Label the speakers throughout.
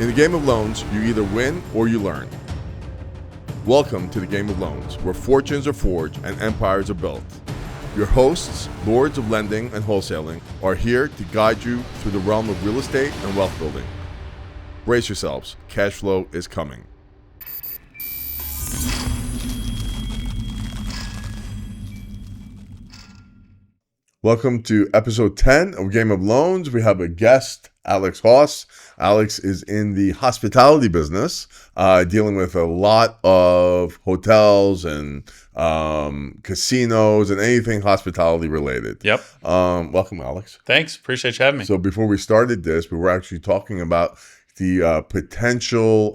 Speaker 1: In the game of loans, you either win or you learn. Welcome to the game of loans, where fortunes are forged and empires are built. Your hosts, lords of lending and wholesaling, are here to guide you through the realm of real estate and wealth building. Brace yourselves, cash flow is coming. Welcome to episode 10 of Game of Loans. We have a guest, Alex Huss. Alex is in the hospitality business, dealing with a lot of hotels and casinos and anything hospitality related.
Speaker 2: Yep.
Speaker 1: Welcome, Alex.
Speaker 2: Thanks. Appreciate you having me.
Speaker 1: So before we started this, we were actually talking about the potential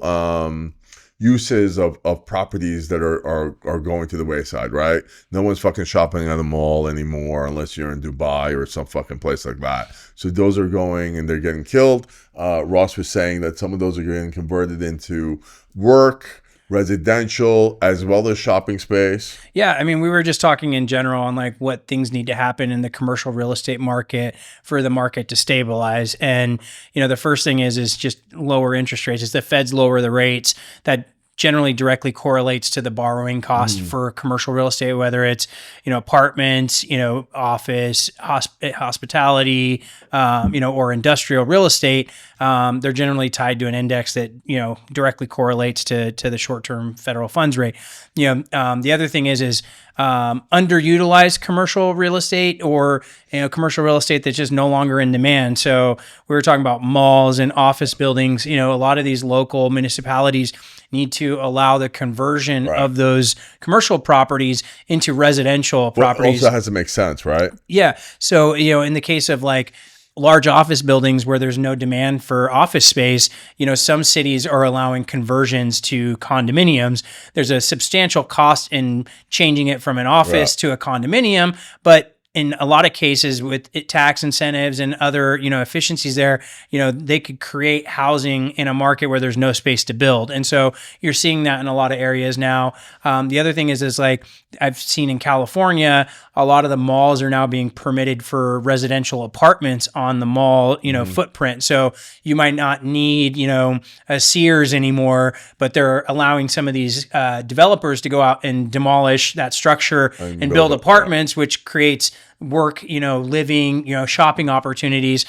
Speaker 1: uses of properties that are going to the wayside, right? No one's fucking shopping at a mall anymore unless you're in Dubai or some fucking place like that. So those are going and they're getting killed. Ross was saying that some of those are getting converted into work, residential, as well as shopping space.
Speaker 3: Yeah, I mean, we were just talking in general on like what things need to happen in the commercial real estate market for the market to stabilize. And, you know, the first thing is just lower interest rates. As the Feds lower the rates, that generally directly correlates to the borrowing cost for commercial real estate, whether it's, you know, apartments, you know, office, hospitality, you know, or industrial real estate. They're generally tied to an index that, you know, directly correlates to the short-term federal funds rate. You know, the other thing is underutilized commercial real estate, or, you know, commercial real estate that's just no longer in demand. So we were talking about malls and office buildings. You know, a lot of these local municipalities need to allow the conversion of those commercial properties into residential properties.
Speaker 1: Also has to make sense, right?
Speaker 3: Yeah. So, you know, in the case of like large office buildings where there's no demand for office space, you know, some cities are allowing conversions to condominiums. There's a substantial cost in changing it from an office to a condominium, but in a lot of cases with tax incentives and other, you know, efficiencies there, you know, they could create housing in a market where there's no space to build. And so you're seeing that in a lot of areas now. The other thing is like I've seen in California, a lot of the malls are now being permitted for residential apartments on the mall, you know, footprint. So you might not need, you know, a Sears anymore, but they're allowing some of these developers to go out and demolish that structure and build apartments, which creates work, you know, living, you know, shopping opportunities,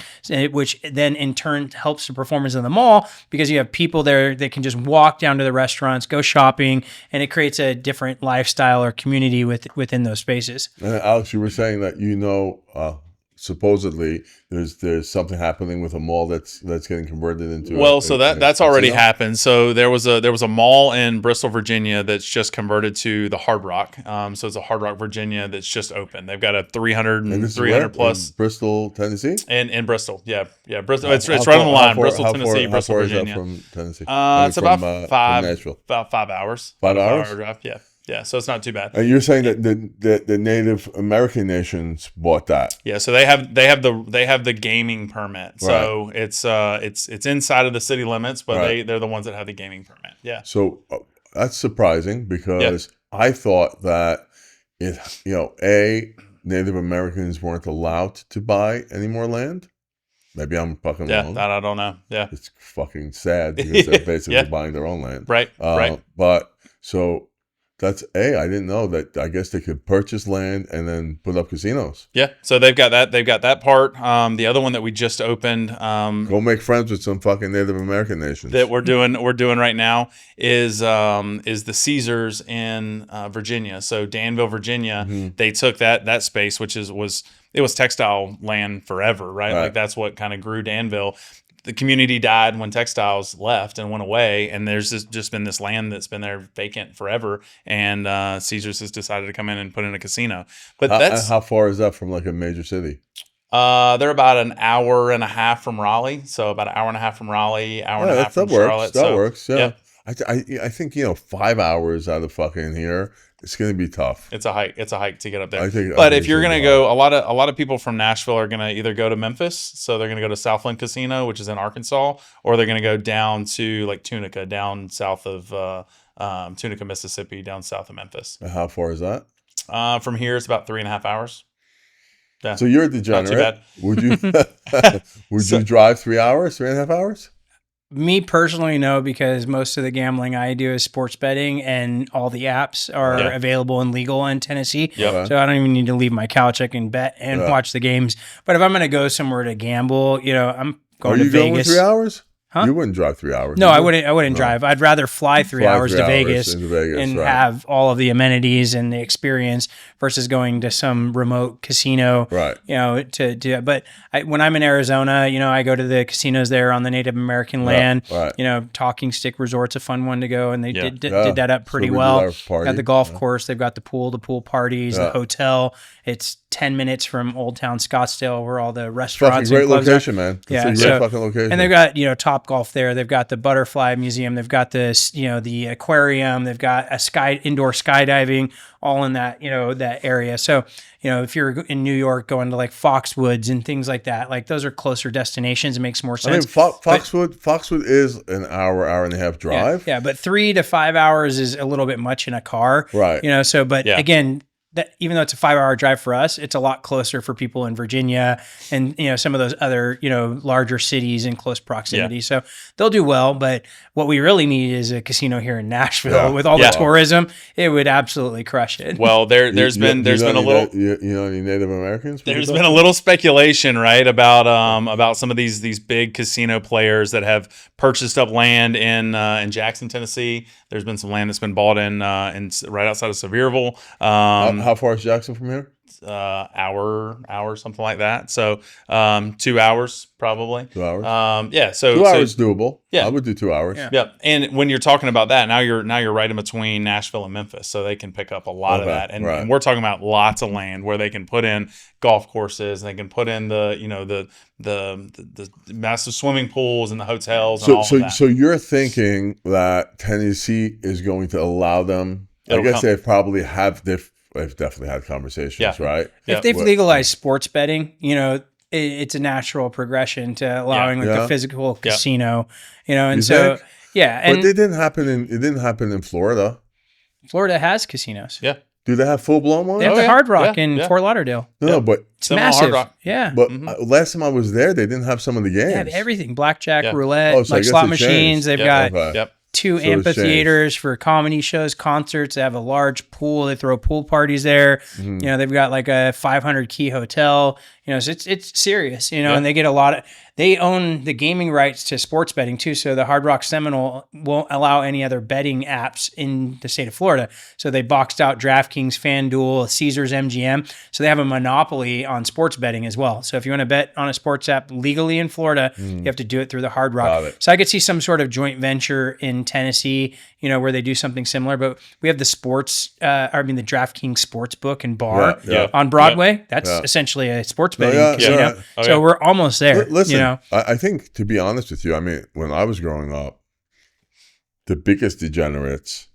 Speaker 3: which then in turn helps the performance of the mall because you have people there that can just walk down to the restaurants, go shopping, and it creates a different lifestyle or community within those spaces.
Speaker 1: Alex, you were saying that, you know, supposedly there's something happening with a mall that's getting converted into
Speaker 2: that's already happened. So there was a mall in Bristol, Virginia that's just converted to the Hard Rock. So it's a Hard Rock, Virginia that's just open. They've got a 300 plus
Speaker 1: in Bristol, Tennessee.
Speaker 2: In Bristol, yeah, Bristol. It's right on the line. Bristol, Tennessee, Bristol, Virginia.
Speaker 1: From Tennessee?
Speaker 2: It's about
Speaker 1: from
Speaker 2: 5 hours.
Speaker 1: 5 hours.
Speaker 2: Drive. Yeah, so it's not too bad.
Speaker 1: And you're saying that the Native American nations bought that?
Speaker 2: Yeah, so they have the gaming permit. So it's inside of the city limits, but they're the ones that have the gaming permit. Yeah.
Speaker 1: So that's surprising because I thought that Native Americans weren't allowed to buy any more land. Maybe I'm fucking wrong.
Speaker 2: Yeah, that I don't know. Yeah,
Speaker 1: it's fucking sad because they're basically buying their own land.
Speaker 2: Right.
Speaker 1: But so. That's I didn't know that. I guess they could purchase land and then put up casinos.
Speaker 2: Yeah, so they've got that. They've got that part. The other one that we just opened.
Speaker 1: Go make friends with some fucking Native American nations.
Speaker 2: That we're doing right now is the Caesars in Virginia. So Danville, Virginia. They took that space, which was textile land forever, right? Like that's what kind of grew Danville. The community died when textiles left and went away, and there's just been this land that's been there vacant forever, and Caesars has decided to come in and put in a casino. But
Speaker 1: how far is that from like a major city?
Speaker 2: They're about an hour and a half from Raleigh, so about an hour and a half from Raleigh, hour and a half from Charlotte.
Speaker 1: That works. Yeah. I think 5 hours out of fucking here, it's going to be tough.
Speaker 2: It's a hike to get up there. But if you're going to go, a lot of people from Nashville are going to either go to Memphis, so they're going to go to Southland Casino, which is in Arkansas, or they're going to go down to like Tunica, down south of Tunica, Mississippi, down south of Memphis.
Speaker 1: And how far is that?
Speaker 2: From here, it's about 3.5 hours. Yeah.
Speaker 1: So you're a degenerate. Would you? You drive 3 hours, 3.5 hours?
Speaker 3: Me personally, no, because most of the gambling I do is sports betting, and all the apps are
Speaker 2: Yeah.
Speaker 3: available and legal in Tennessee.
Speaker 2: Yep.
Speaker 3: So I don't even need to leave my couch. I can bet and watch the games. But if I'm going to go somewhere to gamble, I'm going
Speaker 1: Are
Speaker 3: to
Speaker 1: you going with
Speaker 3: Vegas.
Speaker 1: 3 hours?
Speaker 3: Huh?
Speaker 1: You wouldn't drive 3 hours.
Speaker 3: No,
Speaker 1: would
Speaker 3: I
Speaker 1: you?
Speaker 3: wouldn't drive. I'd rather fly 3 hours to Vegas,
Speaker 1: into Vegas,
Speaker 3: and
Speaker 1: right.
Speaker 3: have all of the amenities and the experience versus going to some remote casino.
Speaker 1: Right.
Speaker 3: To do that. But when I'm in Arizona, I go to the casinos there on the Native American land.
Speaker 1: Right.
Speaker 3: Talking Stick Resort's a fun one to go, and they did
Speaker 1: Yeah.
Speaker 3: that up
Speaker 1: So
Speaker 3: pretty
Speaker 1: we did
Speaker 3: well.
Speaker 1: our party.
Speaker 3: Got the golf course. They've got the pool parties, the hotel. It's 10 minutes from Old Town Scottsdale, where all the
Speaker 1: Fucking
Speaker 3: restaurants
Speaker 1: great
Speaker 3: and clubs
Speaker 1: location, man. It's a great fucking location.
Speaker 3: and they've got Top Golf there. They've got the Butterfly Museum. They've got this the aquarium. They've got a indoor skydiving, all in that that area. So if you're in New York, going to like Foxwoods and things like that, like those are closer destinations. It makes more
Speaker 1: I mean,
Speaker 3: sense.
Speaker 1: Foxwood is an hour and a half drive.
Speaker 3: Yeah, but 3 to 5 hours is a little bit much in a car.
Speaker 1: Right.
Speaker 3: Again, that even though it's a 5 hour drive for us, it's a lot closer for people in Virginia and some of those other larger cities in close proximity.
Speaker 2: Yeah.
Speaker 3: So they'll do well. But what we really need is a casino here in Nashville with all the tourism. It would absolutely crush it.
Speaker 2: Well, there's been a little
Speaker 1: any Native Americans.
Speaker 2: There's been a little speculation, right, about some of these big casino players that have purchased up land in Jackson, Tennessee. There's been some land that's been bought in right outside of Sevierville.
Speaker 1: How far is Jackson from here?
Speaker 2: Hour, something like that. So 2 hours probably.
Speaker 1: 2 hours.
Speaker 2: Yeah. So
Speaker 1: 2 hours doable.
Speaker 2: Yeah.
Speaker 1: I would do 2 hours.
Speaker 3: Yeah.
Speaker 2: Yep. And when you're talking about that, now you're right in between Nashville and Memphis, so they can pick up a lot of that. And we're talking about lots of land where they can put in golf courses, and they can put in the massive swimming pools and the hotels and all of that.
Speaker 1: So you're thinking that Tennessee is going to allow them? I guess they've definitely had conversations, right?
Speaker 3: If they've legalized sports betting, it's a natural progression to allowing a physical casino, and so
Speaker 1: think?
Speaker 3: and
Speaker 1: But it didn't happen in Florida.
Speaker 3: Florida has casinos.
Speaker 2: Yeah.
Speaker 1: Do they have full blown ones?
Speaker 3: They have the Hard Rock in
Speaker 2: Yeah.
Speaker 3: Fort Lauderdale.
Speaker 1: No, but
Speaker 3: It's massive.
Speaker 2: Hard Rock.
Speaker 3: Yeah.
Speaker 1: but last time I was there, they didn't have some of the games.
Speaker 3: They have everything. Blackjack,
Speaker 2: Yeah.
Speaker 3: roulette,
Speaker 1: Oh, so I
Speaker 3: like
Speaker 1: guess
Speaker 3: slot
Speaker 1: it
Speaker 3: machines.
Speaker 1: changed.
Speaker 3: They've
Speaker 2: Yeah.
Speaker 3: got
Speaker 1: Okay.
Speaker 2: Yep.
Speaker 3: two
Speaker 1: So it's
Speaker 3: amphitheaters for comedy shows, concerts. They have a large pool. They throw pool parties there. They've got like a 500 key hotel. So it's serious. And they get they own the gaming rights to sports betting too. So the Hard Rock Seminole won't allow any other betting apps in the state of Florida. So they boxed out DraftKings, FanDuel, Caesars, MGM. So they have a monopoly on sports betting as well. So if you want to bet on a sports app legally in Florida, you have to do it through the Hard Rock.
Speaker 1: Got it.
Speaker 3: So I could see some sort of joint venture in Tennessee, where they do something similar. But we have the the DraftKings Sportsbook and Bar on Broadway. That's essentially a sports betting casino.
Speaker 1: yeah.
Speaker 2: Oh,
Speaker 3: So
Speaker 2: yeah.
Speaker 3: we're almost there.
Speaker 1: Listen, I think, to be honest with you, I mean, when I was growing up, the biggest degenerates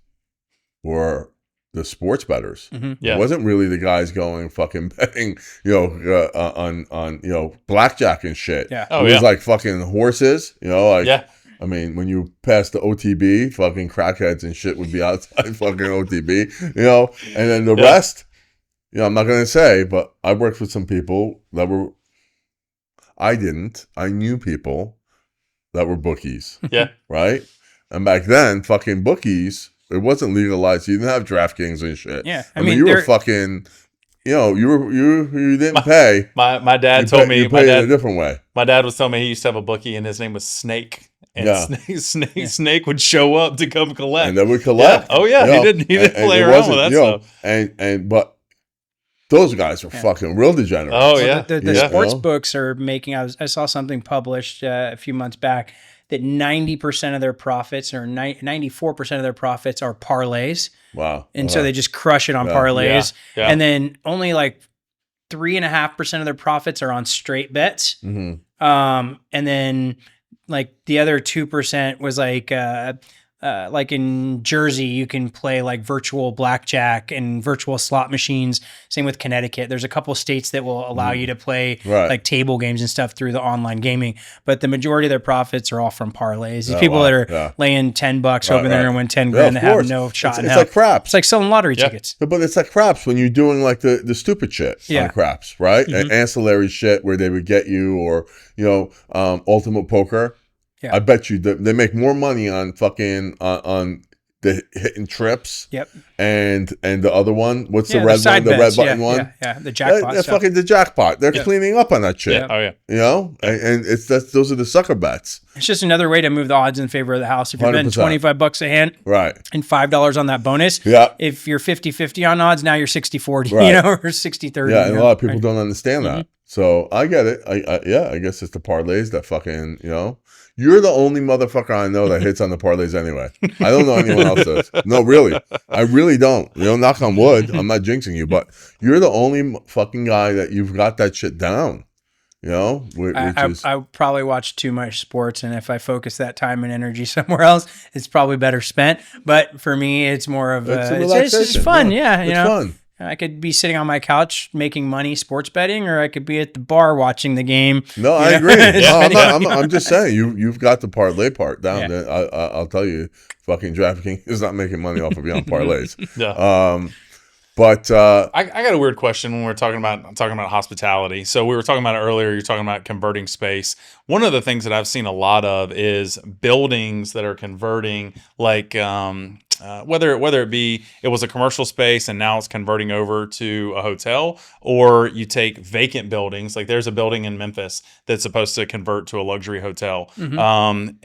Speaker 1: were the sports bettors.
Speaker 2: Yeah.
Speaker 1: It wasn't really the guys going fucking betting, on blackjack and shit.
Speaker 3: Yeah.
Speaker 2: Oh,
Speaker 1: it was
Speaker 2: yeah.
Speaker 1: like fucking horses,
Speaker 2: Yeah.
Speaker 1: I mean, when you pass the OTB, fucking crackheads and shit would be outside fucking OTB, and then the rest, I'm not going to say, but I worked with some people that were, I knew people that were bookies,
Speaker 2: Yeah.
Speaker 1: right? And back then, fucking bookies, it wasn't legalized. You didn't have DraftKings and shit.
Speaker 3: Yeah.
Speaker 1: I mean, you were fucking, you didn't pay.
Speaker 2: My dad
Speaker 1: You
Speaker 2: told
Speaker 1: pay-
Speaker 2: me
Speaker 1: you pay in a different way.
Speaker 2: my dad was telling me he used to have a bookie and his name was Snake. And
Speaker 1: Yeah.
Speaker 2: Snake would show up to come collect.
Speaker 1: And they would collect.
Speaker 2: Yeah. Oh yeah, he didn't play
Speaker 1: it
Speaker 2: around with
Speaker 1: wasn't,
Speaker 2: that stuff.
Speaker 1: But those guys are fucking real degenerates.
Speaker 2: Oh yeah,
Speaker 3: The
Speaker 1: Yeah.
Speaker 3: sports books are making. I saw something published a few months back that 90% of their profits, or 94% of their profits, are parlays,
Speaker 1: Wow.
Speaker 3: and so they just crush it on parlays.
Speaker 2: Yeah.
Speaker 3: And then only like 3.5% of their profits are on straight bets.
Speaker 1: Mhm.
Speaker 3: And then like the other 2% was like in Jersey, you can play like virtual blackjack and virtual slot machines. Same with Connecticut. There's a couple states that will allow you to play
Speaker 1: Right.
Speaker 3: like table games and stuff through the online gaming. But the majority of their profits are all from parlays. These
Speaker 1: Oh,
Speaker 3: people
Speaker 1: wow.
Speaker 3: that are
Speaker 1: Yeah.
Speaker 3: laying $10
Speaker 1: Right,
Speaker 3: hoping they're
Speaker 1: right.
Speaker 3: going to win 10
Speaker 1: Yeah,
Speaker 3: grand,
Speaker 1: of
Speaker 3: that have
Speaker 1: course.
Speaker 3: no shot in
Speaker 1: It's
Speaker 3: hell.
Speaker 1: like craps.
Speaker 3: It's like selling lottery
Speaker 2: Yeah.
Speaker 3: tickets.
Speaker 1: But it's like craps when you're doing like the stupid shit
Speaker 3: Yeah.
Speaker 1: on craps, right? And ancillary shit where they would get you, or ultimate poker.
Speaker 3: Yeah.
Speaker 1: I bet you they make more money on fucking on the hitting trips.
Speaker 3: Yep.
Speaker 1: And the other one, what's the
Speaker 3: Yeah,
Speaker 1: red
Speaker 3: side
Speaker 1: one, the
Speaker 3: bets.
Speaker 1: red button
Speaker 3: Yeah,
Speaker 1: one?
Speaker 3: yeah. The jackpot
Speaker 1: They're
Speaker 3: stuff.
Speaker 1: fucking the jackpot. They're
Speaker 3: Yeah.
Speaker 1: cleaning up on that shit.
Speaker 2: Yeah. Oh yeah.
Speaker 1: You know, and those are the sucker bets.
Speaker 3: It's just another way to move the odds in favor of the house. If you're betting
Speaker 1: 100%.
Speaker 3: $25 a hand
Speaker 1: Right.
Speaker 3: and $5 on that bonus,
Speaker 1: Yeah.
Speaker 3: if you're 50-50 on odds, now you're 60-40,
Speaker 1: Right.
Speaker 3: you know, or 60-30.
Speaker 1: Yeah, and
Speaker 3: you
Speaker 1: a
Speaker 3: know?
Speaker 1: lot of people don't understand that. So I get it. I guess it's the parlays that fucking, you know. You're the only motherfucker I know that hits on the parlays anyway. I don't know anyone else does. No, really. I really don't. You know, knock on wood. I'm not jinxing you, but you're the only fucking guy that you've got that shit down. You know?
Speaker 3: I probably watch too much sports, and if I focus that time and energy somewhere else, it's probably better spent. But for me, it's more of it's just fun. Yeah, you know?
Speaker 1: Fun.
Speaker 3: I could be sitting on my couch making money sports betting, or I could be at the bar watching the game.
Speaker 1: No, I agree. No, I'm just saying you've got the parlay part down.
Speaker 3: Yeah.
Speaker 1: I'll tell you, fucking DraftKings is not making money off of you on parlays.
Speaker 2: Yeah.
Speaker 1: But
Speaker 2: I got a weird question when we're talking about hospitality. So we were talking about it earlier. You're talking about converting space. One of the things that I've seen a lot of is buildings that are converting, like whether it was a commercial space and now it's converting over to a hotel, or you take vacant buildings. Like there's a building in Memphis that's supposed to convert to a luxury hotel.
Speaker 1: Memphis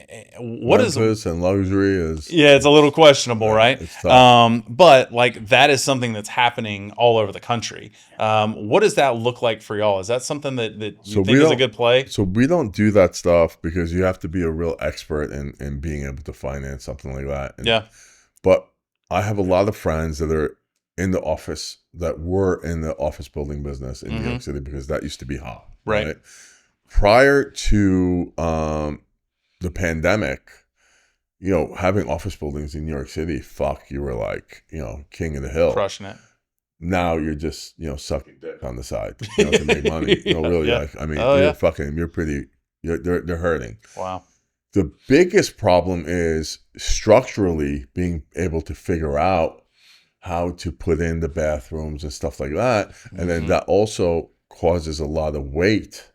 Speaker 1: and luxury is
Speaker 2: it's a little questionable, right?
Speaker 1: It's tough.
Speaker 2: But like that is something that's happening all over the country. What does that look like for y'all? Is that something that you think is a good play?
Speaker 1: So we don't do that stuff because you have to be a real expert in being able to finance something like that. And, but I have a lot of friends that are in the office, that were in the office building business in New York City, because that used to be hot.
Speaker 2: Right.
Speaker 1: Prior to the pandemic, you know, having office buildings in New York City, you were like, you know, king of the hill.
Speaker 2: Crushing it.
Speaker 1: Now you're just, you know, sucking dick on the side, you know, to make money. You know, really, like, I mean, they're hurting.
Speaker 2: Wow.
Speaker 1: The biggest problem is structurally being able to figure out how to put in the bathrooms and stuff like that. And then that also causes a lot of weight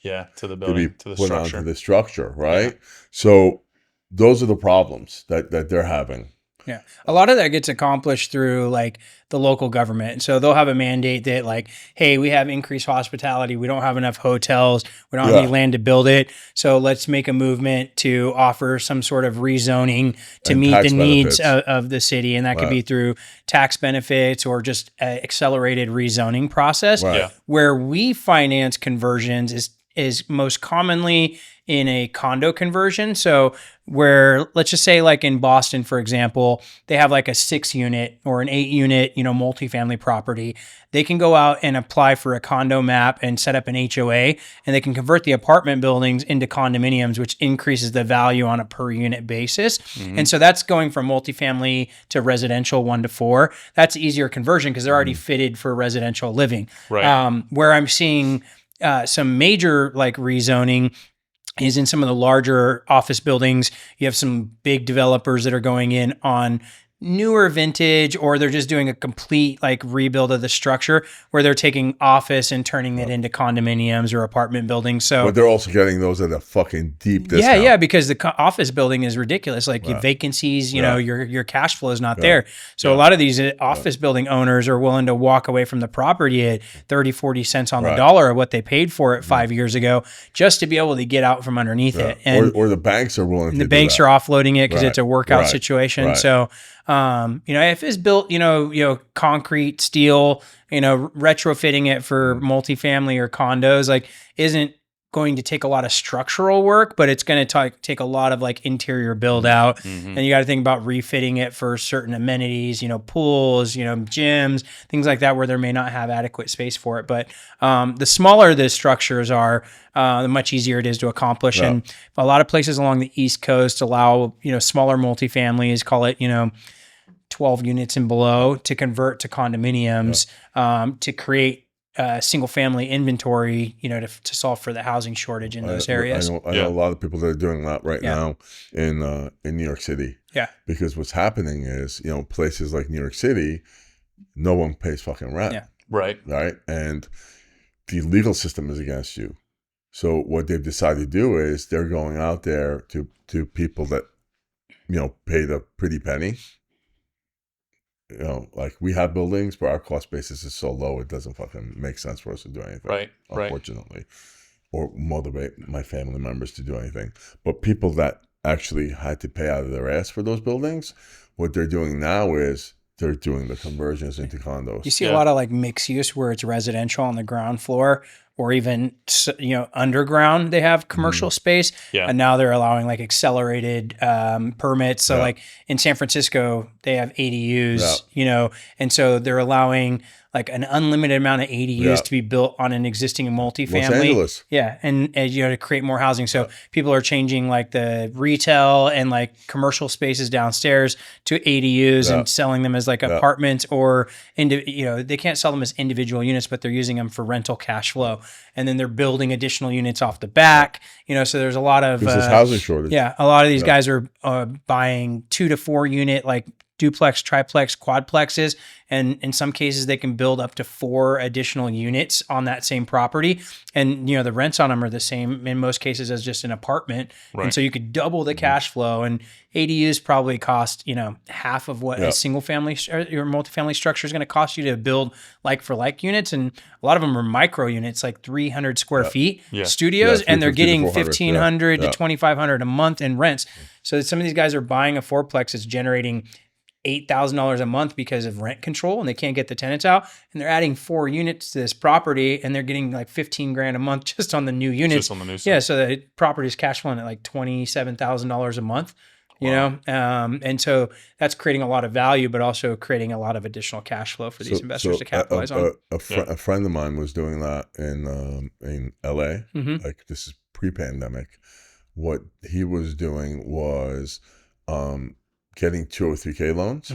Speaker 2: to the building, to the
Speaker 1: put
Speaker 2: structure.
Speaker 1: onto the structure, right? So those are the problems that they're having.
Speaker 3: Yeah. A lot of that gets accomplished through like the local government. So they'll have a mandate that like, hey, we have increased hospitality. We don't have enough hotels. We don't have any land to build it. So let's make a movement to offer some sort of rezoning to
Speaker 1: And
Speaker 3: meet
Speaker 1: tax
Speaker 3: the needs
Speaker 1: benefits.
Speaker 3: of the city. And that could be through tax benefits or just an accelerated rezoning process.
Speaker 1: Right.
Speaker 2: Yeah.
Speaker 3: Where we finance conversions is most commonly in a condo conversion. So where, let's just say like in Boston, for example, they have like a 6-unit or an 8-unit, you know, multifamily property. They can go out and apply for a condo map and set up an HOA, and they can convert the apartment buildings into condominiums, which increases the value on a per unit basis. And so that's going from multifamily to residential 1 to 4. That's easier conversion because they're already fitted for residential living.
Speaker 2: Right.
Speaker 3: Where I'm seeing some major like rezoning is in some of the larger office buildings. You have some big developers that are going in on newer vintage, or they're just doing a complete like rebuild of the structure where they're taking office and turning it into condominiums or apartment buildings. So
Speaker 1: But they're also getting those at a fucking deep discount.
Speaker 3: yeah, because the office building is ridiculous. Like your vacancies, you know, your cash flow is not there. So a lot of these office building owners are willing to walk away from the property at 30, 40 cents on the dollar of what they paid for it 5 years ago, just to be able to get out from underneath it. And
Speaker 1: or the banks are willing to
Speaker 3: the
Speaker 1: do
Speaker 3: banks
Speaker 1: that.
Speaker 3: are offloading it because it's a workout situation.
Speaker 1: Right.
Speaker 3: So, you know, if it's built, you know, concrete, steel, you know, retrofitting it for multifamily or condos, like isn't going to take a lot of structural work, but it's going to take a lot of like interior build out. And you got to think about refitting it for certain amenities, you know, pools, you know, gyms, things like that, where there may not have adequate space for it. But the smaller the structures are, the much easier it is to accomplish. And a lot of places along the East Coast allow, you know, smaller multifamilies, call it, you know, 12 units and below, to convert to condominiums, to create single family inventory, you know, to solve for the housing shortage in those areas.
Speaker 1: I know a lot of people that are doing that right now in New York City.
Speaker 3: Yeah.
Speaker 1: Because what's happening is, you know, places like New York City, no one pays fucking rent.
Speaker 3: Yeah.
Speaker 2: Right.
Speaker 1: Right. And the legal system is against you. So what they've decided to do is they're going out there to people that, pay the pretty penny. Like we have buildings, but our cost basis is so low, it doesn't fucking make sense for us to do anything.
Speaker 2: Right.
Speaker 1: Unfortunately. Or motivate my family members to do anything. But people that actually had to pay out of their ass for those buildings, what they're doing now is they're doing the conversions into condos.
Speaker 3: You see a lot of like mixed use where it's residential on the ground floor, or even underground they have commercial space, and now they're allowing like accelerated permits. So like in San Francisco they have ADUs, and so they're allowing like an unlimited amount of ADUs to be built on an existing multifamily. Los
Speaker 1: Angeles.
Speaker 3: And to create more housing. So people are changing like the retail and like commercial spaces downstairs to ADUs and selling them as like apartments, or they can't sell them as individual units, but they're using them for rental cash flow. And then they're building additional units off the back, so there's a lot of
Speaker 1: there's housing shortage.
Speaker 3: Yeah, a lot of these guys are buying 2 to 4 unit like duplex, triplex, quadplexes, and in some cases they can build up to 4 additional units on that same property, and the rents on them are the same in most cases as just an apartment, and so you could double the cash flow. And ADUs probably cost half of what a single family or your multifamily structure is going to cost you to build like for like units, and a lot of them are micro units, like 300 square feet studios, and they're getting 1,500 to 2,500 a month in rents. So some of these guys are buying a fourplex that's generating $8,000 a month because of rent control, and they can't get the tenants out, and they're adding 4 units to this property, and they're getting like 15 grand a month just on the new units.
Speaker 2: Just on the new
Speaker 3: stuff. So the property's cash flowing at like $27,000 a month, and so that's creating a lot of value, but also creating a lot of additional cash flow for these investors to capitalize on.
Speaker 1: A friend of mine was doing that in LA. Like this is pre-pandemic. What he was doing was getting 203K loans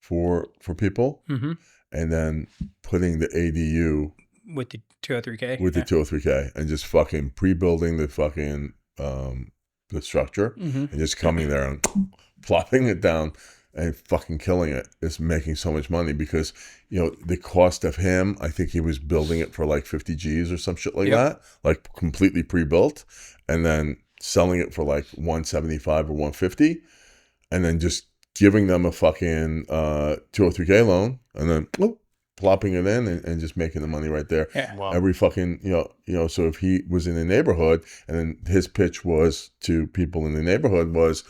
Speaker 1: for people, and then putting the ADU
Speaker 3: with the 203K
Speaker 1: the 203K, and just fucking pre-building the fucking the structure, and just coming there and plopping it down and fucking killing it. It's making so much money because the cost of him, I think he was building it for like 50 G's or some shit like that, like completely pre-built, and then selling it for like 175 or 150. And then just giving them a fucking 203K loan, and then plopping it in and just making the money right there.
Speaker 3: Yeah.
Speaker 2: Wow.
Speaker 1: Every fucking so if he was in the neighborhood, and then his pitch was to people in the neighborhood was,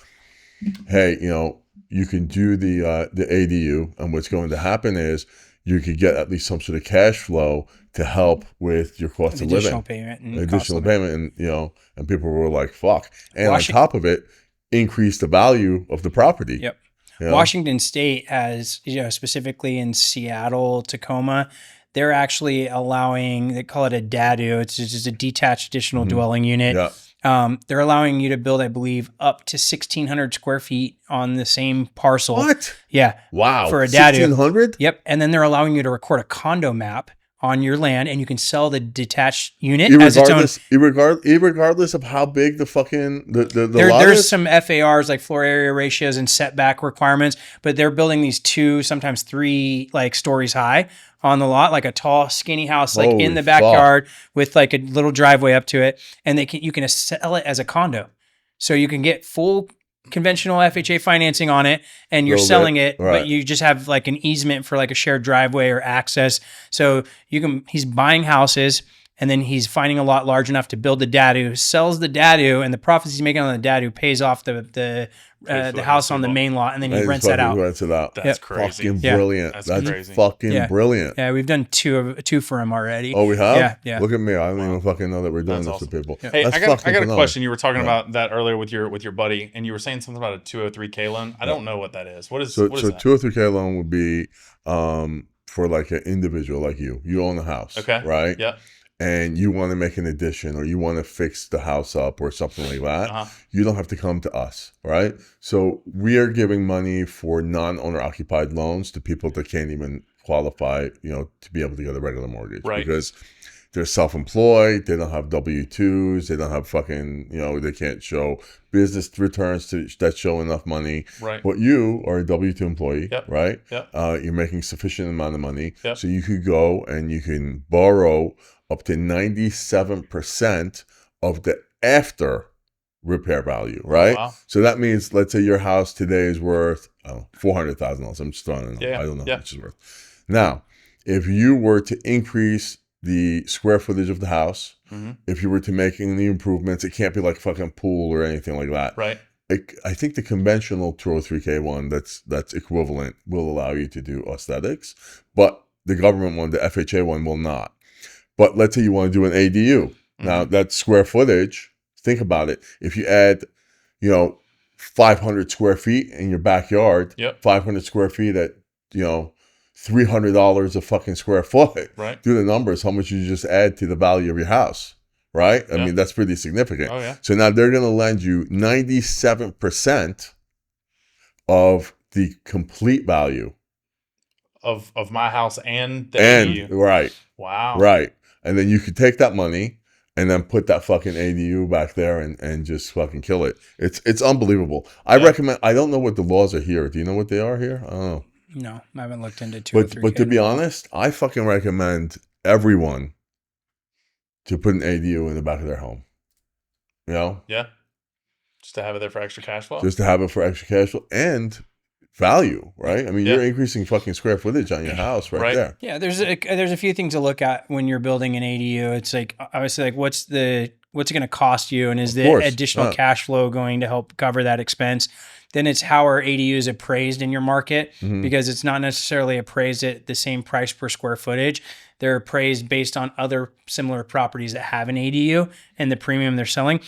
Speaker 1: hey, you can do the ADU, and what's going to happen is you could get at least some sort of cash flow to help with your cost of living, additional payment, and people were like, fuck, and on top of it, increase the value of the property.
Speaker 3: Yep. Washington State has, specifically in Seattle, Tacoma, they're actually allowing, they call it a DADU. It's just a detached additional dwelling unit.
Speaker 1: Yeah.
Speaker 3: They're allowing you to build, I believe, up to 1,600 square feet on the same parcel.
Speaker 1: What?
Speaker 3: Yeah.
Speaker 1: Wow.
Speaker 3: For a DADU.
Speaker 1: 1,600?
Speaker 3: Yep. And then they're allowing you to record a condo map on your land, and you can sell the detached unit as its own.
Speaker 1: Irregardless of how big the fucking the lot
Speaker 3: there's
Speaker 1: is?
Speaker 3: some FARs like floor area ratios and setback requirements, but they're building these 2, sometimes 3 like stories high on the lot, like a tall, skinny house, like in the backyard with like a little driveway up to it, and you can sell it as a condo, so you can get full conventional FHA financing on it, and you're selling it, but you just have like an easement for like a shared driveway or access. So he's buying houses, and then he's finding a lot large enough to build the DADU, sells the DADU, and the profits he's making on the DADU pays off the house on the main lot, and then he rents that out.
Speaker 2: That's crazy.
Speaker 1: Fucking brilliant. That's crazy. Fucking brilliant.
Speaker 3: Yeah, we've done two for him already.
Speaker 1: Oh, we have?
Speaker 3: Yeah.
Speaker 1: Look at me. I don't even fucking know that we're doing this to people.
Speaker 2: Yeah. Hey, I got a question. You were talking about that earlier with your buddy, and you were saying something about a 203K loan. I don't know what that is. What is that?
Speaker 1: 203K loan would be for like an individual like you. You own a house.
Speaker 2: Okay.
Speaker 1: Right?
Speaker 2: Yeah.
Speaker 1: And you want to make an addition, or you want to fix the house up or something like that, you don't have to come to us, right? So we are giving money for non-owner occupied loans to people that can't even qualify, to be able to get a regular mortgage.
Speaker 2: Right.
Speaker 1: Because they're self-employed. They don't have W-2s. They don't have fucking, they can't show business returns that show enough money.
Speaker 2: Right.
Speaker 1: But you are a W-2 employee,
Speaker 2: Yep.
Speaker 1: right?
Speaker 2: Yep.
Speaker 1: You're making sufficient amount of money.
Speaker 2: Yep.
Speaker 1: So you could go and you can borrow up to 97% of the after repair value, right?
Speaker 2: Wow.
Speaker 1: So that means, let's say your house today is worth $400,000. I'm just throwing it.
Speaker 2: Yeah.
Speaker 1: I don't know
Speaker 2: Yeah.
Speaker 1: how much it's worth. Now, if you were to increase the square footage of the house, if you were to make any improvements, it can't be like a fucking pool or anything like that.
Speaker 2: Right.
Speaker 1: I think the conventional 203K one that's equivalent will allow you to do aesthetics, but the government one, the FHA one, will not. But let's say you want to do an ADU. Now, that square footage, think about it. If you add, 500 square feet in your backyard, 500 square feet at, $300 a fucking square foot.
Speaker 2: Right.
Speaker 1: Do the numbers, how much you just add to the value of your house, right? I mean, that's pretty significant.
Speaker 2: Oh, yeah.
Speaker 1: So now they're going to lend you 97% of the complete value.
Speaker 2: Of my house and the ADU.
Speaker 1: Right.
Speaker 2: Wow.
Speaker 1: Right. And then you could take that money and then put that fucking ADU back there and just fucking kill it. It's unbelievable. I recommend, I don't know what the laws are here. Do you know what they are here? I don't know.
Speaker 3: No, I haven't looked into 203K.
Speaker 1: But to be honest, I fucking recommend everyone to put an ADU in the back of their home.
Speaker 2: Yeah. Just to have it there for extra cash flow.
Speaker 1: Just to have it for extra cash flow and value, right? I mean, you're increasing fucking square footage on your house right there.
Speaker 3: Yeah, there's a few things to look at when you're building an ADU. It's like, obviously, like what's it going to cost you, and is the additional cash flow going to help cover that expense? Then it's how are ADUs appraised in your market, because it's not necessarily appraised at the same price per square footage. They're appraised based on other similar properties that have an ADU and the premium they're selling.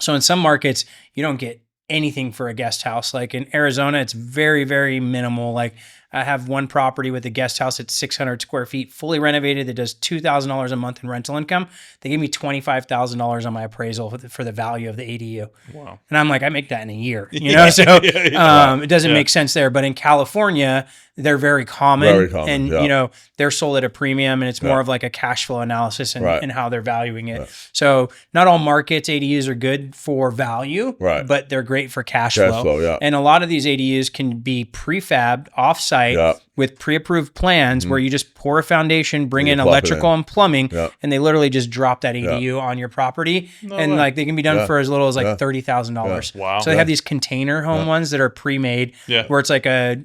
Speaker 3: So in some markets, you don't get anything for a guest house. Like in Arizona, it's very, very minimal. Like I have one property with a guest house at 600 square feet, fully renovated, that does $2,000 a month in rental income. They give me $25,000 on my appraisal for the value of the ADU.
Speaker 2: Wow.
Speaker 3: And I'm like, I make that in a year, So it doesn't make sense there. But in California, they're very common, and they're sold at a premium, and it's more of like a cash flow analysis and how they're valuing it. So not all markets ADUs are good for value, but they're great for cash flow. And a lot of these ADUs can be prefabbed offsite with pre-approved plans where you just pour a foundation, bring in electrical and plumbing, and they literally just drop that ADU on your property. Like they can be done for as little as like $30,000.
Speaker 2: Wow.
Speaker 3: So they have these container home ones that are pre-made where it's like a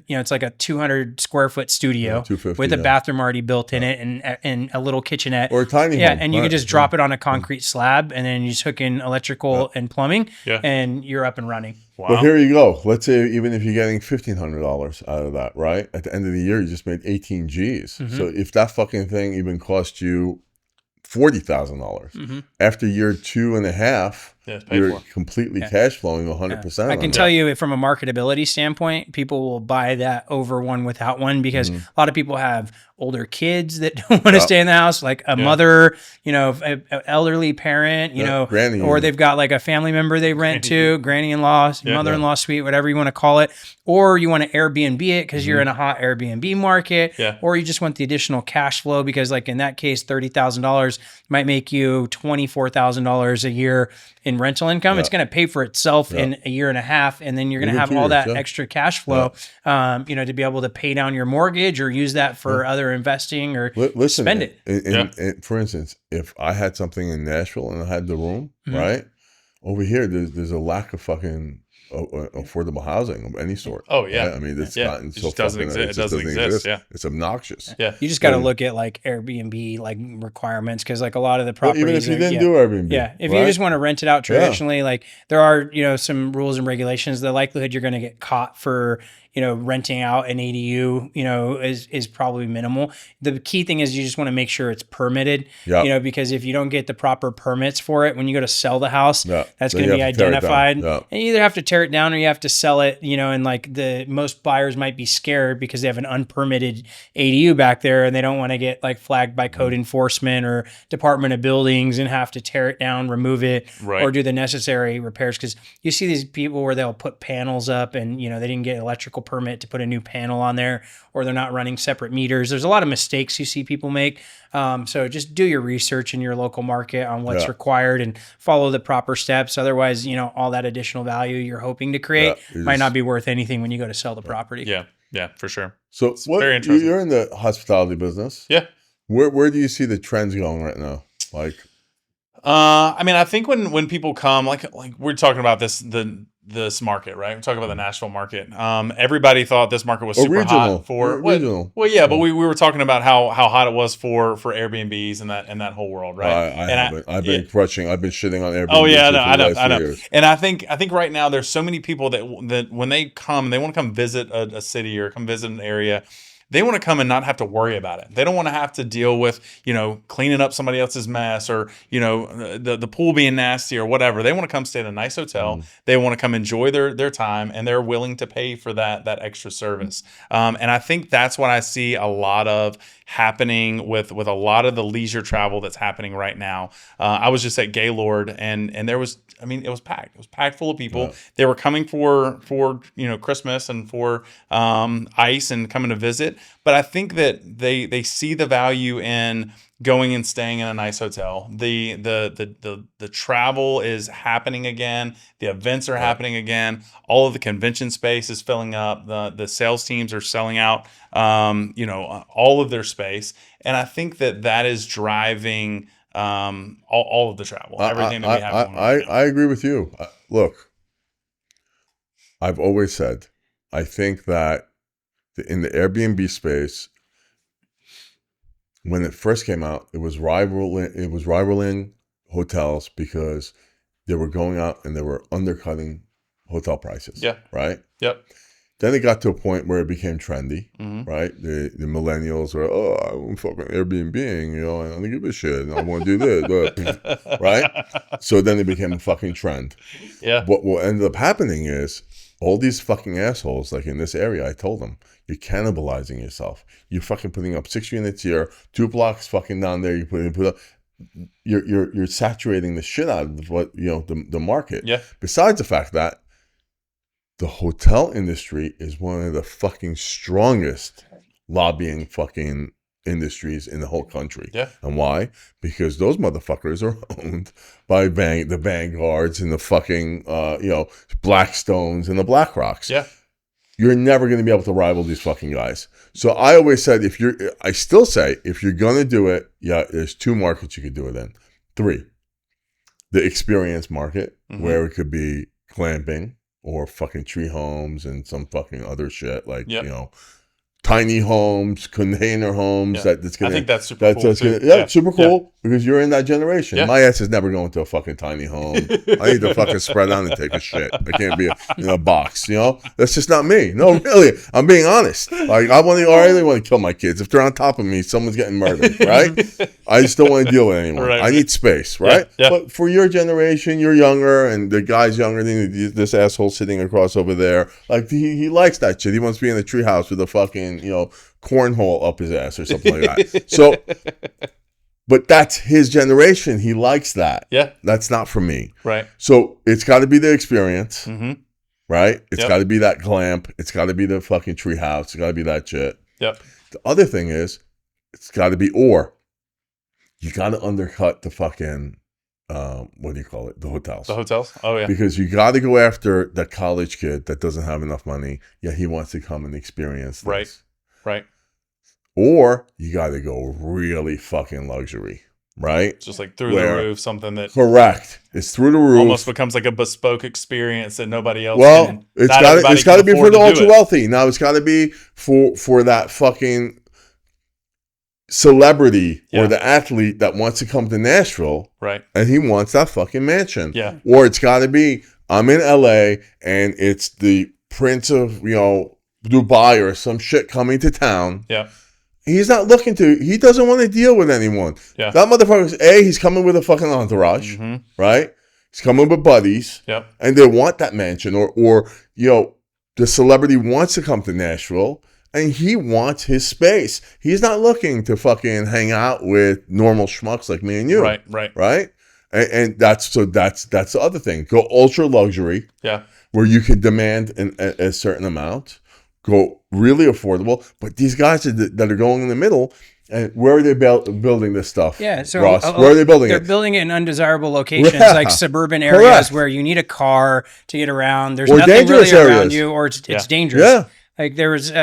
Speaker 3: 200 square foot studio with a bathroom already built in it and a little kitchenette
Speaker 1: or a tiny home.
Speaker 3: And you can just drop it on a concrete slab, and then you just hook in electrical and plumbing and you're up and running.
Speaker 2: Wow.
Speaker 1: But here you go. Let's say even if you're getting $1,500 out of that, right? At the end of the year, you just made 18 G's. So if that fucking thing even cost you $40,000 after year 2.5, you're completely cash flowing 100%.
Speaker 3: I can tell you from a marketability standpoint, people will buy that over one without one, because a lot of people have older kids that don't want to stay in the house, like a mother, an elderly parent,
Speaker 1: granny,
Speaker 3: or they've got like a family member they rent to, granny-in-law, mother-in-law suite, whatever you want to call it, or you want to Airbnb it because you're in a hot Airbnb market, or you just want the additional cash flow because, like in that case, $30,000 might make you $24,000 a year in rental income. It's going to pay for itself in a year and a half, and then you're going to have all that extra cash flow, to be able to pay down your mortgage or use that for other investing or spend it.
Speaker 1: For instance, if I had something in Nashville and I had the room, right? Over here, there's a lack of fucking affordable housing of any sort.
Speaker 2: Oh yeah,
Speaker 1: right? I mean, it's gotten
Speaker 2: it
Speaker 1: so
Speaker 2: just doesn't exist. It doesn't exist. Yeah,
Speaker 1: it's obnoxious.
Speaker 2: Yeah,
Speaker 3: you just got to look at like Airbnb like requirements, because like a lot of the properties.
Speaker 1: Even if you didn't do Airbnb,
Speaker 3: if you just want to rent it out traditionally, like there are some rules and regulations. The likelihood you're going to get caught for renting out an ADU, is probably minimal. The key thing is you just want to make sure it's permitted, because if you don't get the proper permits for it, when you go to sell the house, that's going to be identified. And you either have to tear tear it down or you have to sell it, and like the most buyers might be scared because they have an unpermitted ADU back there and they don't want to get like flagged by code enforcement or Department of Buildings and have to tear it down, remove it,
Speaker 2: Right.
Speaker 3: or do the necessary repairs. Because you see these people where they'll put panels up and, they didn't get an electrical permit to put a new panel on there, or they're not running separate meters. There's a lot of mistakes you see people make. So just do your research in your local market on what's required and follow the proper steps. Otherwise, all that additional value you're hoping to create might not be worth anything when you go to sell the property.
Speaker 2: Yeah, for sure.
Speaker 1: So
Speaker 2: very interesting.
Speaker 1: You're in the hospitality business.
Speaker 2: Yeah.
Speaker 1: Where do you see the trends going right now? Like,
Speaker 2: I mean, I think when people come, like we're talking about this market, right? We're talking about the Nashville market. Everybody thought this market was super hot for
Speaker 1: regional.
Speaker 2: Well, yeah, but we were talking about how hot it was for Airbnbs and that whole world, right?
Speaker 1: I've been shitting on Airbnb.
Speaker 2: Oh yeah, I know. And I think right now there's so many people that when they come, they want to come visit a city or come visit an area. They want to come and not have to worry about it. They don't want to have to deal with, cleaning up somebody else's mess or, the pool being nasty or whatever. They want to come stay in a nice hotel. They want to come enjoy their time, and they're willing to pay for that extra service. And I think that's what I see a lot of happening with a lot of the leisure travel that's happening right now. I was just at Gaylord and there was, it was packed. It was packed full of people. Yeah. They were coming for Christmas and for ice and coming to visit. But I think that they see the value in going and staying in a nice hotel. The travel is happening again. The events are happening again. All of the convention space is filling up. The sales teams are selling out all of their space. And I think that is driving all of the travel, everything that we have going on.
Speaker 1: I agree with you. Look, I've always said, I think that in the Airbnb space, when it first came out, it was rivaling hotels because they were going out and they were undercutting hotel prices.
Speaker 2: Yeah.
Speaker 1: Right?
Speaker 2: Yep.
Speaker 1: Then it got to a point where it became trendy, right? The millennials were, I'm fucking Airbnb-ing, I don't give a shit. I want to do this, right? So then it became a fucking trend.
Speaker 2: Yeah.
Speaker 1: What ended up happening is all these fucking assholes, like in this area, I told them, you're cannibalizing yourself. You're fucking putting up 6 units here, 2 blocks fucking down there. You're saturating the shit out of what the market.
Speaker 2: Yeah.
Speaker 1: Besides the fact that the hotel industry is one of the fucking strongest lobbying fucking industries in the whole country.
Speaker 2: Yeah.
Speaker 1: And why? Because those motherfuckers are owned by the Vanguards and the fucking Blackstones and the BlackRocks.
Speaker 2: Yeah.
Speaker 1: You're never going to be able to rival these fucking guys. So I always said, I still say, if you're going to do it, there's 2 markets you could do it in. 3. The experience market, where it could be glamping or fucking tree homes and some fucking other shit like, tiny homes, container homes.
Speaker 2: Yeah.
Speaker 1: That's gonna,
Speaker 2: I think that's super cool.
Speaker 1: Super cool because you're in that generation. Yeah. My ass is never going to a fucking tiny home. I need to fucking spread out and take a shit. I can't be in a box, That's just not me. No, really. I'm being honest. Like, I really want to kill my kids. If they're on top of me, someone's getting murdered, right? I just don't want to deal with anyone. Right. I need space, right?
Speaker 2: Yeah.
Speaker 1: But for your generation, you're younger, and the guy's younger than this asshole sitting across over there. Like, he likes that shit. He wants to be in a treehouse with a fucking, cornhole up his ass or something like that. So, but that's his generation. He likes that.
Speaker 2: Yeah.
Speaker 1: That's not for me.
Speaker 2: Right.
Speaker 1: So it's got to be the experience, right? It's
Speaker 2: Yep.
Speaker 1: got to be that glamp. It's got to be the fucking treehouse. It's got to be that shit.
Speaker 2: Yep.
Speaker 1: The other thing is, it's got to be you got to undercut the fucking, what do you call it? The hotels.
Speaker 2: The hotels? Oh, yeah.
Speaker 1: Because you got to go after the college kid that doesn't have enough money. Yeah, he wants to come and experience this.
Speaker 2: Right.
Speaker 1: Or you got to go really fucking luxury, right?
Speaker 2: Just like through the roof, something that
Speaker 1: correct. It's through the roof.
Speaker 2: Almost becomes like a bespoke experience that nobody else can.
Speaker 1: It's got to be for the ultra wealthy. Now it's got to be for that fucking celebrity or the athlete that wants to come to Nashville,
Speaker 2: right?
Speaker 1: And he wants that fucking mansion,
Speaker 2: yeah.
Speaker 1: Or it's got to be I'm in LA and it's the Prince of Dubai or some shit coming to town.
Speaker 2: Yeah.
Speaker 1: He doesn't want to deal with anyone.
Speaker 2: Yeah.
Speaker 1: That motherfucker's he's coming with a fucking entourage, right? He's coming with buddies.
Speaker 2: Yep.
Speaker 1: And they want that mansion, or the celebrity wants to come to Nashville and he wants his space. He's not looking to fucking hang out with normal schmucks like me and you. Right. And that's the other thing. Go ultra luxury.
Speaker 2: Yeah.
Speaker 1: Where you can demand a certain amount. Go really affordable. But these guys that are going in the middle, and where are they building this stuff?
Speaker 3: Yeah, so
Speaker 1: Ross, where are they building
Speaker 3: they're
Speaker 1: it?
Speaker 3: building it in undesirable locations,
Speaker 1: Yeah.
Speaker 3: like suburban areas
Speaker 1: Correct.
Speaker 3: where you need a car to get around. There's
Speaker 1: Or
Speaker 3: nothing really
Speaker 1: dangerous
Speaker 3: around
Speaker 1: areas.
Speaker 3: you, or it's
Speaker 2: Yeah.
Speaker 3: dangerous.
Speaker 1: Yeah.
Speaker 3: Like there was, we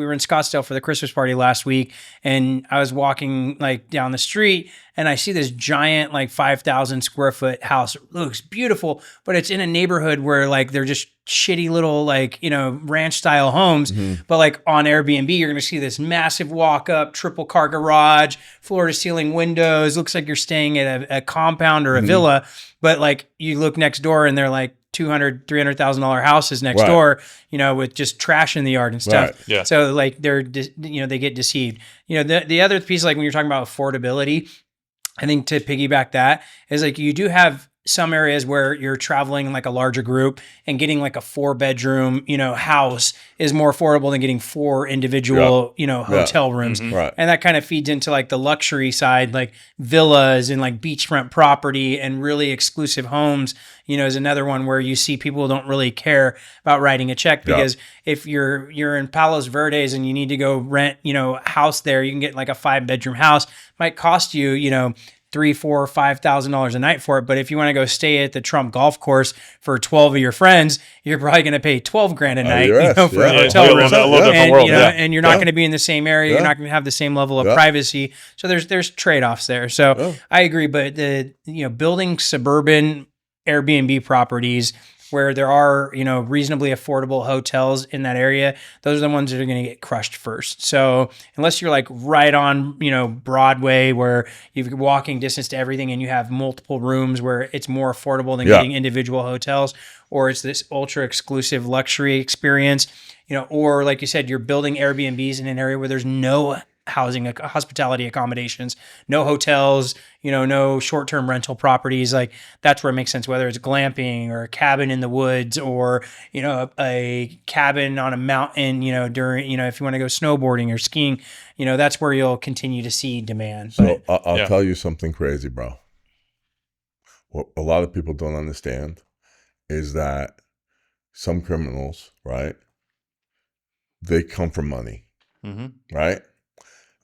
Speaker 3: were in Scottsdale for the Christmas party last week, and I was walking like down the street, and I see this giant like 5,000 square foot house. It looks beautiful, but it's in a neighborhood where like they're just shitty little like ranch style homes. But like on Airbnb, you're gonna see this massive walk up, triple car garage, floor to ceiling windows. Looks like you're staying at a compound or a villa. But like you look next door, and they're like $200,000-$300,000 houses next
Speaker 1: Right.
Speaker 3: door, with just trash in the yard and stuff.
Speaker 1: Right.
Speaker 2: Yeah.
Speaker 3: So like they get deceived. The other piece, like when you're talking about affordability, I think to piggyback that is like you do have some areas where you're traveling like a larger group and getting like a 4-bedroom, house is more affordable than getting 4 individual, hotel rooms.
Speaker 1: Right.
Speaker 3: And that kind of feeds into like the luxury side, like villas and like beachfront property and really exclusive homes, is another one where you see people don't really care about writing a check because if you're in Palos Verdes and you need to go rent, a house there, you can get like a 5-bedroom house, might cost you, $3,000, $4,000, $5,000 a night for it. But if you want to go stay at the Trump golf course for 12 of your friends, you're probably going to pay $12,000 a night, for a hotel room.
Speaker 2: A little different world.
Speaker 3: And you're not going to be in the same area. You're not going to have the same level of privacy. So there's trade-offs there. So I agree. But building suburban Airbnb properties where there are, reasonably affordable hotels in that area, those are the ones that are going to get crushed first. So unless you're like right on, Broadway where you've walking distance to everything and you have multiple rooms where it's more affordable than getting individual hotels, or it's this ultra exclusive luxury experience, or like you said, you're building Airbnbs in an area where there's no hospitality accommodations, no hotels, no short-term rental properties. Like that's where it makes sense, whether it's glamping or a cabin in the woods or, a cabin on a mountain, during, if you want to go snowboarding or skiing, that's where you'll continue to see demand.
Speaker 1: So I'll tell you something crazy, bro. What a lot of people don't understand is that some criminals, right? They come from money, right?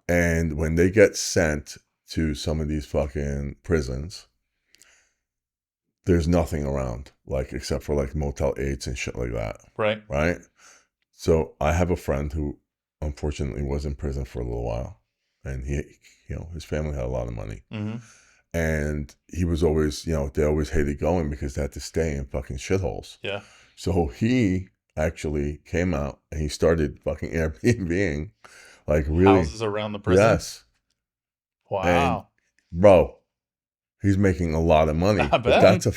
Speaker 1: And when they get sent to some of these fucking prisons, there's nothing around, like except for like Motel 8s and shit like that.
Speaker 2: Right.
Speaker 1: Right. So I have a friend who unfortunately was in prison for a little while, and he, his family had a lot of money, and he was always, they always hated going because they had to stay in fucking shitholes.
Speaker 2: Yeah.
Speaker 1: So he actually came out and he started fucking Airbnb-ing. Like really
Speaker 2: houses around the prison.
Speaker 1: Yes.
Speaker 2: Wow.
Speaker 1: And, bro, he's making a lot of money. But that's
Speaker 3: a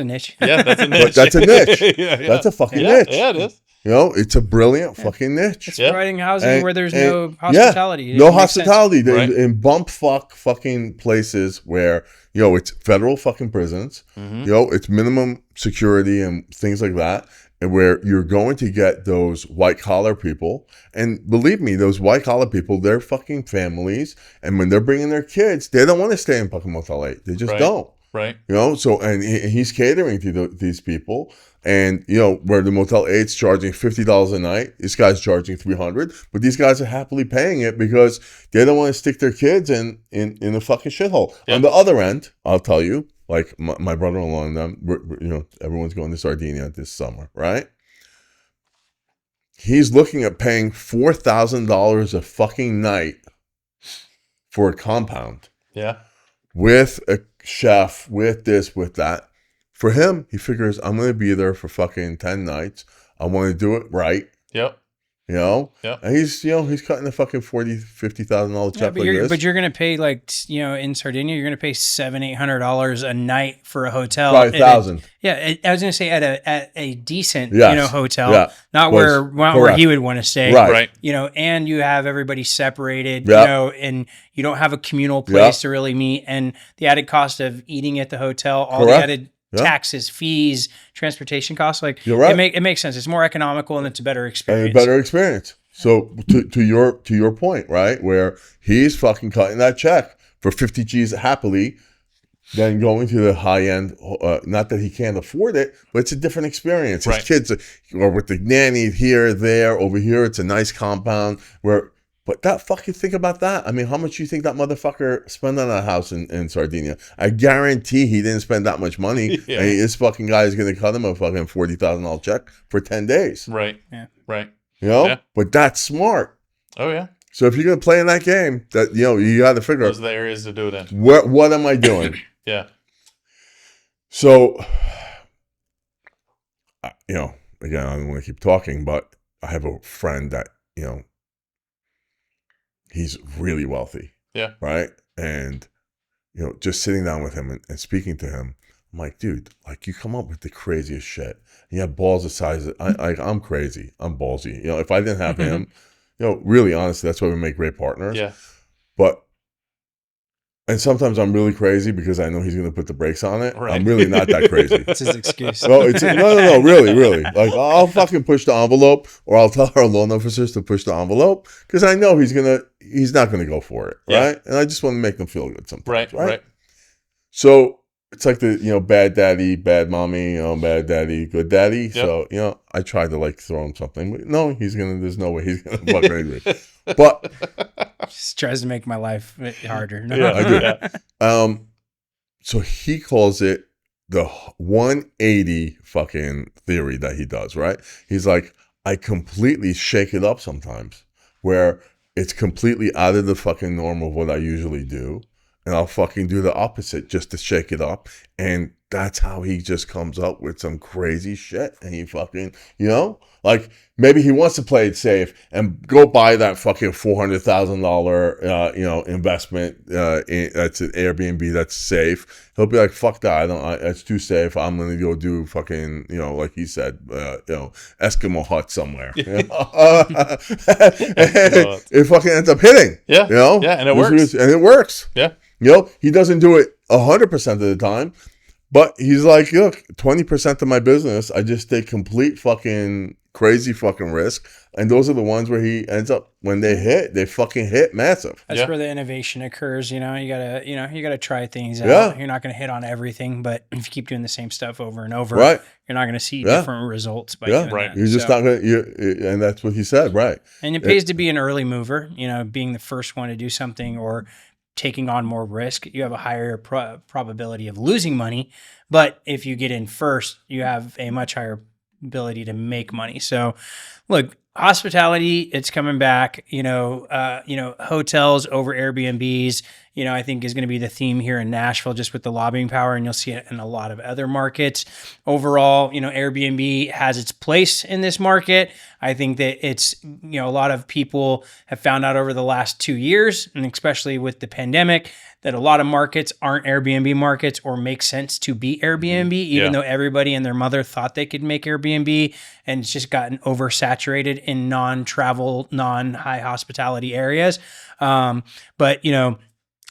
Speaker 3: niche.
Speaker 2: Yeah, that's a niche.
Speaker 1: But that's a niche.
Speaker 2: Yeah.
Speaker 1: That's a fucking niche.
Speaker 2: Yeah, it is.
Speaker 1: It's a brilliant fucking niche.
Speaker 3: It's providing housing where there's no hospitality.
Speaker 1: No hospitality.
Speaker 2: Right.
Speaker 1: In bump fucking places where, it's federal fucking prisons. It's minimum security and things like that. And where you're going to get those white collar people. And believe me, those white collar people, they're fucking families. And when they're bringing their kids, they don't want to stay in fucking Motel 8. They just don't.
Speaker 2: Right.
Speaker 1: So, and he's catering to these people. And, where the Motel 8's charging $50 a night, this guy's charging $300. But these guys are happily paying it because they don't want to stick their kids in a fucking shithole. Yep. On the other end, I'll tell you, like my brother-in-law and them, everyone's going to Sardinia this summer, right? He's looking at paying $4,000 a fucking night for a compound.
Speaker 2: Yeah.
Speaker 1: With a chef, with this, with that. For him, he figures, I'm going to be there for fucking 10 nights. I want to do it right.
Speaker 2: Yep.
Speaker 1: You know,
Speaker 2: Yep.
Speaker 1: and he's cutting a fucking $40,000-$50,000 check
Speaker 3: but
Speaker 1: like this.
Speaker 3: but you're gonna pay like in Sardinia, you're gonna pay $700-800 a night for a hotel.
Speaker 1: Probably $1,000.
Speaker 3: I was gonna say at a decent
Speaker 1: Yes.
Speaker 3: hotel,
Speaker 1: Yeah.
Speaker 3: not
Speaker 1: Was
Speaker 3: where he would want to stay,
Speaker 1: Right.
Speaker 3: And you have everybody separated,
Speaker 1: Yep.
Speaker 3: and you don't have a communal place to really meet, and the added cost of eating at the hotel, all the added taxes, fees, transportation costs. Like
Speaker 1: You're right.
Speaker 3: it makes sense. It's more economical and it's a better experience.
Speaker 1: And a better experience. So to your point, right, where he's fucking cutting that check for 50 G's happily, then going to the high end. Not that he can't afford it, but it's a different experience. His kids are with the nanny here, there, over here. It's a nice compound where. But that fucking think about that. I mean, how much you think that motherfucker spent on a house in Sardinia? I guarantee he didn't spend that much money.
Speaker 2: Yeah.
Speaker 1: And this fucking guy is going to cut him a fucking $40,000 check for 10 days.
Speaker 2: Right.
Speaker 3: Yeah.
Speaker 2: Right.
Speaker 1: You know?
Speaker 2: Yeah.
Speaker 1: But that's smart.
Speaker 2: Oh yeah.
Speaker 1: So if you're going to play in that game, that you got to figure
Speaker 2: Those
Speaker 1: out
Speaker 2: are the areas to do it in.
Speaker 1: what am I doing?
Speaker 2: Yeah.
Speaker 1: So, again, I don't want to keep talking, but I have a friend that, he's really wealthy.
Speaker 2: Yeah.
Speaker 1: Right. And, just sitting down with him and speaking to him, I'm like, dude, like you come up with the craziest shit. And you have balls the size of, I'm crazy. I'm ballsy. If I didn't have him, really honestly, that's why we make great partners.
Speaker 2: Yeah.
Speaker 1: And sometimes I'm really crazy because I know he's going to put the brakes on it.
Speaker 2: Right.
Speaker 1: I'm really not that crazy.
Speaker 3: That's his excuse.
Speaker 1: Well, no, really. Like I'll fucking push the envelope, or I'll tell our loan officers to push the envelope because I know he's not gonna go for it,
Speaker 2: Yeah.
Speaker 1: right? And I just want to make them feel good sometimes,
Speaker 2: Right.
Speaker 1: So it's like the bad daddy, bad mommy, bad daddy, good daddy.
Speaker 2: Yep.
Speaker 1: So I tried to like throw him something, but no, there's no way he's gonna fucking angry. But
Speaker 3: Just tries to make my life harder. No.
Speaker 2: Yeah.
Speaker 1: I do.
Speaker 2: Yeah.
Speaker 1: So he calls it the 180 fucking theory that he does, right? He's like, I completely shake it up sometimes where it's completely out of the fucking norm of what I usually do. And I'll fucking do the opposite just to shake it up. And that's how he just comes up with some crazy shit. And he fucking, like maybe he wants to play it safe and go buy that fucking $400,000, investment. That's an Airbnb that's safe. He'll be like, fuck that. It's too safe. I'm going to go do fucking, like he said, Eskimo hut somewhere. It fucking ends up hitting.
Speaker 2: Yeah. Yeah. And it works.
Speaker 1: And it works.
Speaker 2: Yeah.
Speaker 1: He doesn't do it 100% of the time, but he's like, look, 20% of my business, I just take complete fucking crazy fucking risk. And those are the ones where he ends up, when they fucking hit massive.
Speaker 3: That's where the innovation occurs. You gotta try things out.
Speaker 1: Yeah.
Speaker 3: You're not going to hit on everything, but if you keep doing the same stuff over and over,
Speaker 1: Right.
Speaker 3: you're not going to see different results by doing
Speaker 2: Right.
Speaker 3: that.
Speaker 1: You're just not going to, and that's what he said, right.
Speaker 3: And it pays to be an early mover, being the first one to do something or taking on more risk. You have a higher probability of losing money, but if you get in first, you have a much higher ability to make money. So look, hospitality, it's coming back, hotels over Airbnbs, I think is going to be the theme here in Nashville, just with the lobbying power, and you'll see it in a lot of other markets. Overall, Airbnb has its place in this market. I think that it's, a lot of people have found out over the last 2 years, and especially with the pandemic, that a lot of markets aren't Airbnb markets or make sense to be Airbnb, even though everybody and their mother thought they could make Airbnb, and it's just gotten oversaturated in non-travel, non-high hospitality areas. But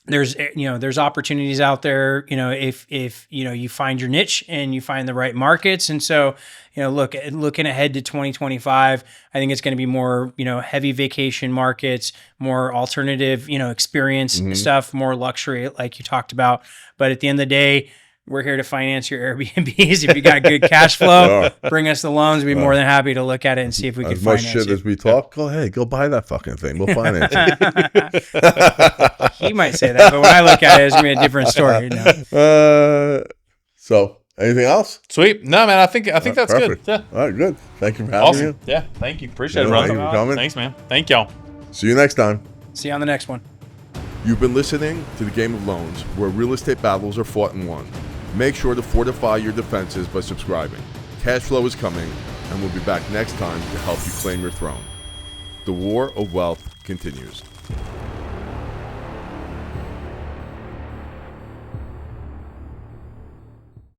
Speaker 3: there's opportunities out there, if you find your niche and you find the right markets. And so, looking ahead to 2025, I think it's going to be more, heavy vacation markets, more alternative, experience stuff, more luxury, like you talked about. But at the end of the day, we're here to finance your Airbnbs. If you got good cash flow, bring us the loans. We'd be more than happy to look at it and see if we can finance it.
Speaker 1: As much shit as we talk, go ahead, go buy that fucking thing. We'll finance it.
Speaker 3: He might say that, but when I look at it, it's going to be a different story.
Speaker 1: So, anything else?
Speaker 2: Sweet. No, man, I think that's
Speaker 1: perfect.
Speaker 2: good. Yeah.
Speaker 1: All right, good. Thank you for having
Speaker 2: Awesome.
Speaker 1: me.
Speaker 2: Yeah. Thank you. Appreciate it,
Speaker 1: Thank
Speaker 2: brother.
Speaker 1: you for coming.
Speaker 2: Thanks, man. Thank y'all.
Speaker 1: See you next time.
Speaker 3: See you on the next one.
Speaker 1: You've been listening to The Game of Loans, where real estate battles are fought and won. Make sure to fortify your defenses by subscribing. Cash flow is coming, and we'll be back next time to help you claim your throne. the war of wealth continues.